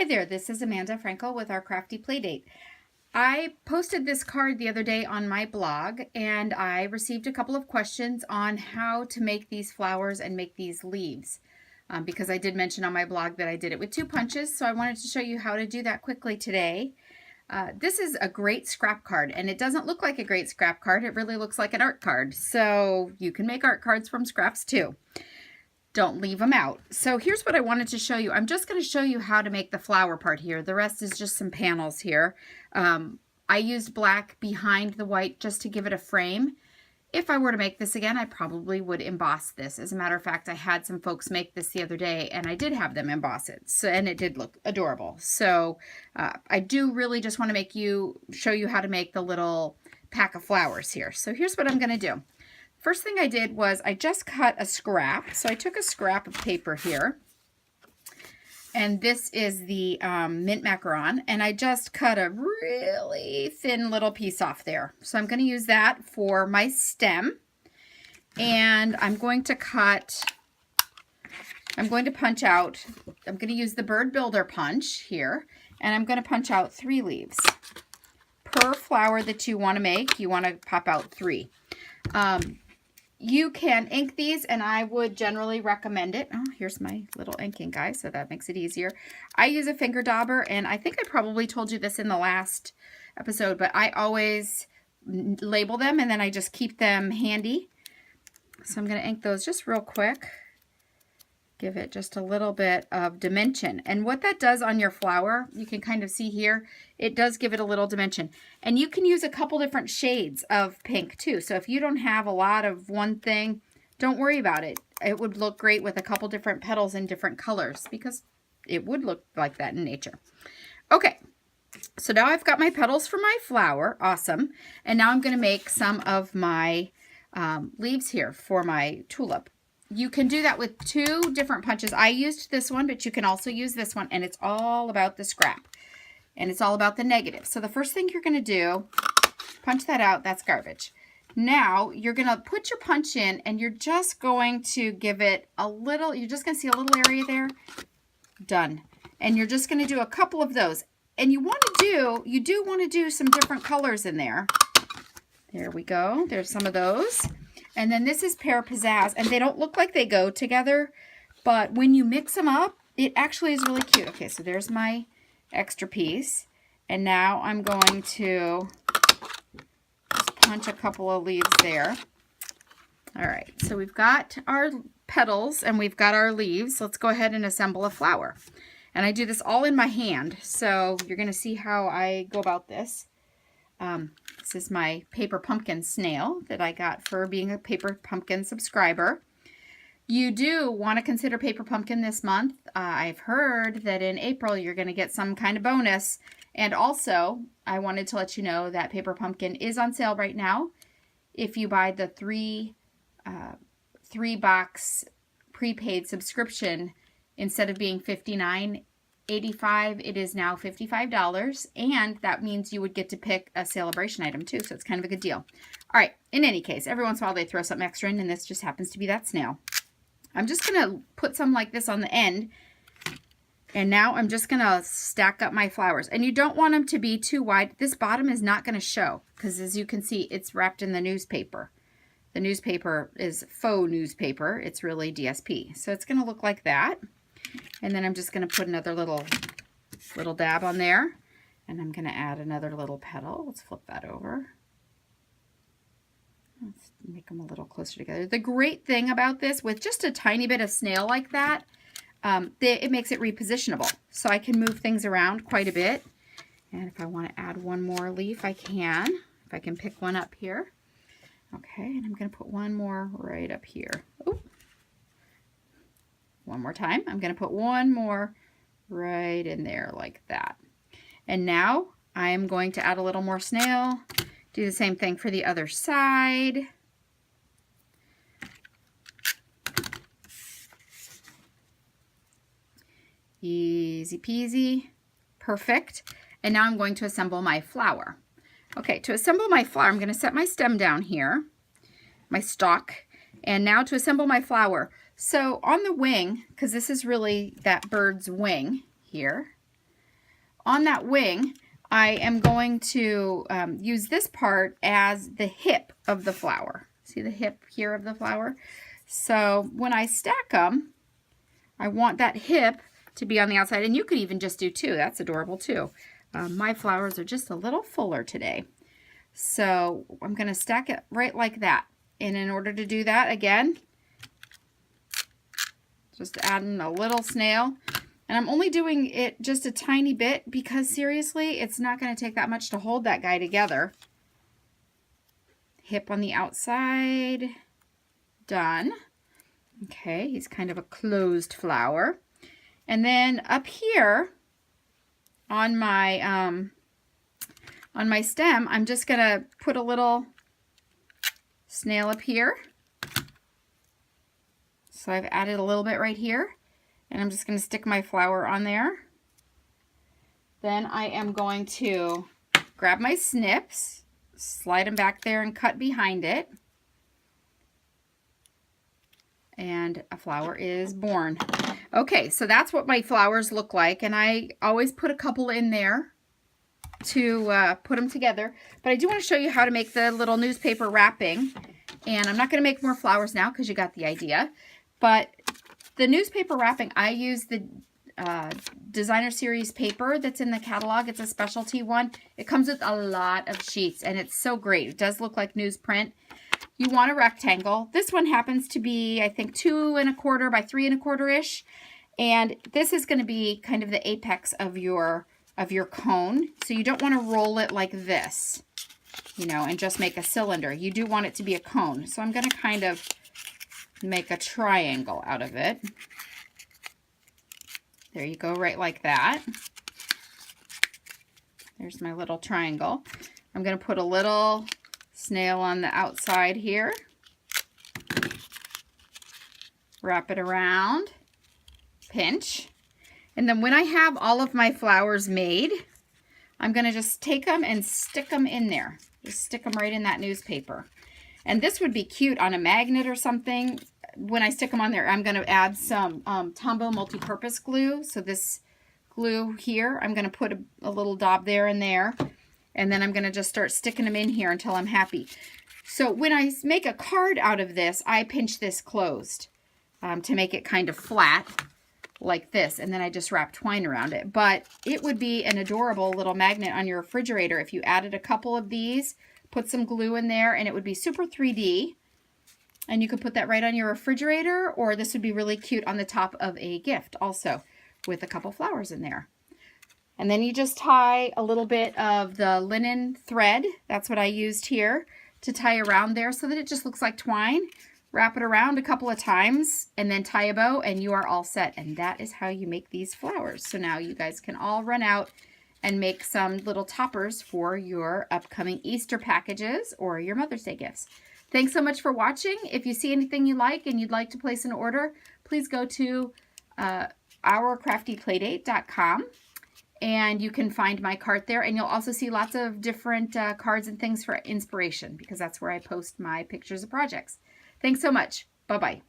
Hi there, this is Amanda Frankel with our Crafty Playdate. I posted this card the other day on my blog and I received a couple of questions on how to make these flowers and make these leaves. Because I did mention on my blog that I did it with 2 punches, so I wanted to show you how to do that quickly today. This is a great scrap card, and it doesn't look like a great scrap card, it really looks like an art card. So you can make art cards from scraps too. Don't leave them out. So here's what I wanted to show you. I'm just going to show you how to make the flower part here. The rest is just some panels here. I used black behind the white just to give it a frame. If I were to make this again, I probably would emboss this. As a matter of fact, I had some folks make this the other day and I did have them emboss it. So, and it did look adorable. So I do really just want to show you how to make the little pack of flowers here. So here's what I'm going to do. First thing I did was I just cut a scrap. So I took a scrap of paper here, and this is the mint macaron, and I just cut a really thin little piece off there. So I'm going to use that for my stem, and I'm going to punch out, I'm going to use the bird builder punch here, and I'm going to punch out 3 leaves. Per flower that you want to make, you want to pop out 3. You can ink these, and I would generally recommend it. Oh, here's my little inking guy, so that makes it easier. I use a finger dauber, and I think I probably told you this in the last episode, but I always label them, and then I just keep them handy. So I'm going to ink those just real quick. Give it just a little bit of dimension. And what that does on your flower, you can kind of see here, it does give it a little dimension. And you can use a couple different shades of pink too. So if you don't have a lot of one thing, don't worry about it. It would look great with a couple different petals in different colors because it would look like that in nature. Okay, so now I've got my petals for my flower. Awesome. And now I'm going to make some of my leaves here for my tulip. You can do that with 2 different punches. I used this one, but you can also use this one, and it's all about the scrap. And it's all about the negative. So the first thing you're going to do, punch that out. That's garbage. Now you're going to put your punch in, and you're just going to give it a little, you're just going to see a little area there. Done. And you're just going to do a couple of those. And you do want to do some different colors in there. There we go. There's some of those. And then this is Pear Pizzazz, and they don't look like they go together, but when you mix them up, it actually is really cute. Okay, so there's my extra piece, and now I'm going to just punch a couple of leaves there. All right, so we've got our petals and we've got our leaves. Let's go ahead and assemble a flower. And I do this all in my hand, so you're going to see how I go about this. This is my paper pumpkin snail that I got for being a paper pumpkin subscriber. You do want to consider paper pumpkin this month. I've heard that in April you're going to get some kind of bonus. And also, I wanted to let you know that paper pumpkin is on sale right now. If you buy the 3-box prepaid subscription, instead of being $59.85, it is now $55, and that means you would get to pick a celebration item too, so it's kind of a good deal. All right, in any case, every once in a while they throw something extra in, and this just happens to be that snail. I'm just going to put some like this on the end, and now I'm just going to stack up my flowers. And you don't want them to be too wide. This bottom is not going to show, because as you can see, it's wrapped in the newspaper. The newspaper is faux newspaper. It's really DSP, so it's going to look like that. And then I'm just going to put another little dab on there. And I'm going to add another little petal. Let's flip that over. Let's make them a little closer together. The great thing about this, with just a tiny bit of snail like that, it makes it repositionable. So I can move things around quite a bit. And if I want to add one more leaf, I can. If I can pick one up here. Okay, and I'm going to put one more right up here. Ooh. One more time. I'm going to put one more right in there like that. And now I am going to add a little more snail. Do the same thing for the other side. Easy peasy. Perfect. And now I'm going to assemble my flower. Okay, to assemble my flower, I'm going to set my stem down here, my stalk. And now to assemble my flower. So on the wing, because this is really that bird's wing here, on that wing, I am going to use this part as the hip of the flower. See the hip here of the flower? So when I stack them, I want that hip to be on the outside, and you could even just do two. That's adorable too. My flowers are just a little fuller today. So I'm going to stack it right like that. And in order to do that, again, just adding a little snail. And I'm only doing it just a tiny bit because seriously, it's not going to take that much to hold that guy together. Hip on the outside. Done. Okay, he's kind of a closed flower. And then up here on my stem, I'm just going to put a little snail up here. So I've added a little bit right here. And I'm just going to stick my flower on there. Then I am going to grab my snips, slide them back there and cut behind it. And a flower is born. Okay, so that's what my flowers look like. And I always put a couple in there to put them together. But I do want to show you how to make the little newspaper wrapping. And I'm not going to make more flowers now because you got the idea. But the newspaper wrapping, I use the designer series paper that's in the catalog. It's a specialty one. It comes with a lot of sheets and it's so great. It does look like newsprint. You want a rectangle. This one happens to be, I think, 2 1/4 by 3 1/4-ish. And this is going to be kind of the apex of your cone. So you don't want to roll it like this, you know, and just make a cylinder. You do want it to be a cone. So I'm going to kind of make a triangle out of it. There you go, right like that. There's my little triangle. I'm going to put a little snail on the outside here. Wrap it around. Pinch. And then when I have all of my flowers made, I'm going to just take them and stick them in there. Just stick them right in that newspaper. And this would be cute on a magnet or something. When I stick them on there, I'm going to add some Tombow multi-purpose glue. So this glue here, I'm going to put a little dab there and there. And then I'm going to just start sticking them in here until I'm happy. So when I make a card out of this, I pinch this closed to make it kind of flat like this. And then I just wrap twine around it. But it would be an adorable little magnet on your refrigerator if you added a couple of these, put some glue in there, and it would be super 3D. And you could put that right on your refrigerator, or this would be really cute on the top of a gift also with a couple flowers in there. And then you just tie a little bit of the linen thread. That's what I used here to tie around there so that it just looks like twine. Wrap it around a couple of times and then tie a bow and you are all set. And that is how you make these flowers. So now you guys can all run out and make some little toppers for your upcoming Easter packages or your Mother's Day gifts. Thanks so much for watching. If you see anything you like and you'd like to place an order, please go to ourcraftyplaydate.com and you can find my cart there. And you'll also see lots of different cards and things for inspiration because that's where I post my pictures of projects. Thanks so much. Bye-bye.